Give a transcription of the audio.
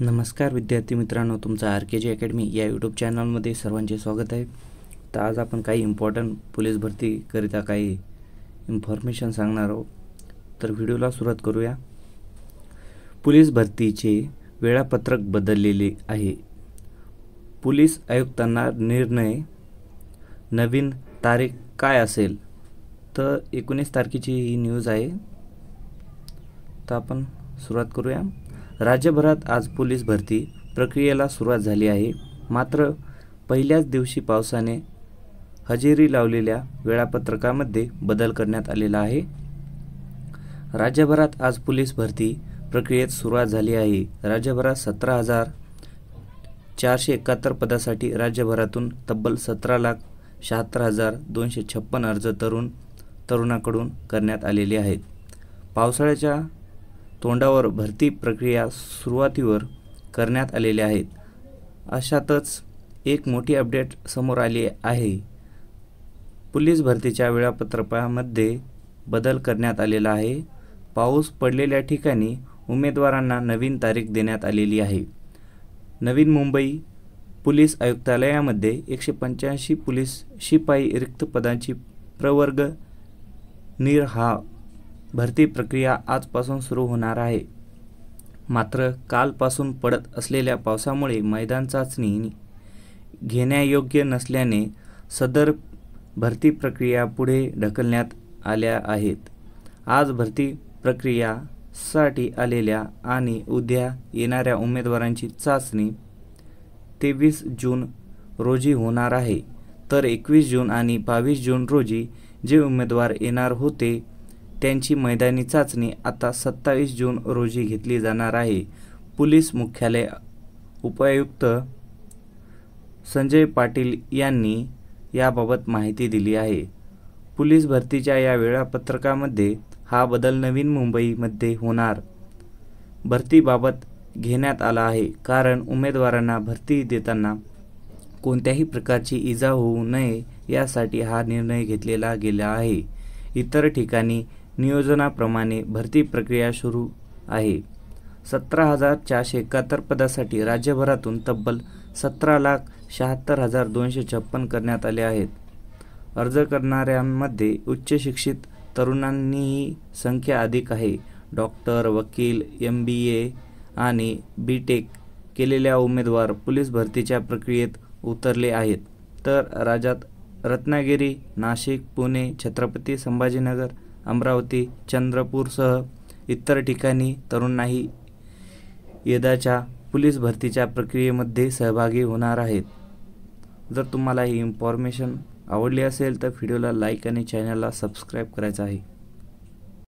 नमस्कार विद्यार्थी मित्रांनो, तुमचं RKG अकॅडमी या यूट्यूब चॅनलमध्ये सर्वांचे स्वागत आहे। तर आज आपण काही इम्पॉर्टंट पोलीस भरतीकरिता काही इन्फॉर्मेशन सांगणार आहोत। तर व्हिडिओला सुरुवात करूया। पोलीस भरतीचे वेळापत्रक बदललेले आहे। पोलीस आयुक्तांना निर्णय, नवीन तारीख काय असेल? तर 19 तारखेची ही न्यूज आहे। तर आपण सुरुवात करूया। राज्यभरात आज पोलीस भरती प्रक्रियेला सुरुवात झाली आहे। मात्र पहिल्याच दिवशी पावसाने हजेरी लावलेल्या वेळापत्रकामध्ये बदल करण्यात आलेला आहे। राज्यभरात आज पोलीस भरती प्रक्रियेत सुरुवात झाली आहे। राज्यभरात 17,471 पदासाठी राज्यभरातून तब्बल 17,76,256 अर्ज तरुणाकडून करण्यात आलेले आहेत। पावसाळ्याच्या तोंडावर भरती प्रक्रिया सुरुवातीवर करण्यात आलेले आहेत। अशातच एक मोठी अपडेट समोर आली आहे। पोलीस भरतीच्या वेळापत्रकामध्ये बदल करण्यात आलेला आहे। पाऊस पडलेल्या ठिकाणी उमेदवारांना नवीन तारीख देण्यात आलेली आहे। नवी मुंबई पोलीस आयुक्तालयामध्ये 185 पोलीस शिपाई रिक्त पदांची प्रवर्ग निर्हा भरती प्रक्रिया आजपासून सुरू होणार आहे। मात्र कालपासून पडत असलेल्या पावसामुळे मैदान चाचणी घेण्यायोग्य नसल्याने सदर भरती प्रक्रिया पुढे ढकलण्यात आल्या आहेत। आज भरती प्रक्रियासाठी आलेल्या आणि उद्या येणाऱ्या उमेदवारांची चाचणी 23 जून रोजी होणार आहे। तर 21 जून आणि 22 जून रोजी जे उमेदवार येणार होते त्यांची मैदानी चाचणी आता 27 जून रोजी घेतली जाणार आहे। पोलीस मुख्यालय उपायुक्त संजय पाटील यांनी याबाबत माहिती दिली आहे। पोलीस भरतीच्या या वेळापत्रकामध्ये हा बदल नवी मुंबईमध्ये होणार भरतीबाबत घेण्यात आला आहे, कारण उमेदवारांना भरती देताना कोणत्याही प्रकारची इजा होऊ नये यासाठी हा निर्णय घेतलेला गेला आहे। इतर ठिकाणी नियोजनाप्रमाणे भरती प्रक्रिया सुरू आहे। 17,471 पदासाठी राज्यभरातून तब्बल 17,76,256 करण्यात आले आहेत। अर्ज करणाऱ्यांमध्ये उच्च शिक्षित तरुणांनीही संख्या अधिक आहे। डॉक्टर, वकील, MBA आणि BTech केलेल्या उमेदवार पोलीस भरतीच्या प्रक्रियेत उतरले आहेत। तर राज्यात रत्नागिरी, नाशिक, पुणे, छत्रपती संभाजीनगर, अमरावती, चंद्रपूरसह इतर ठिकाणी तरुणांही यंदाच्या पोलीस भरतीच्या प्रक्रियेमध्ये सहभागी होणार आहेत। जर तुम्हाला ही इन्फॉर्मेशन आवडली असेल तर व्हिडिओला लाईक आणि चॅनलला सबस्क्राईब करायचं आहे।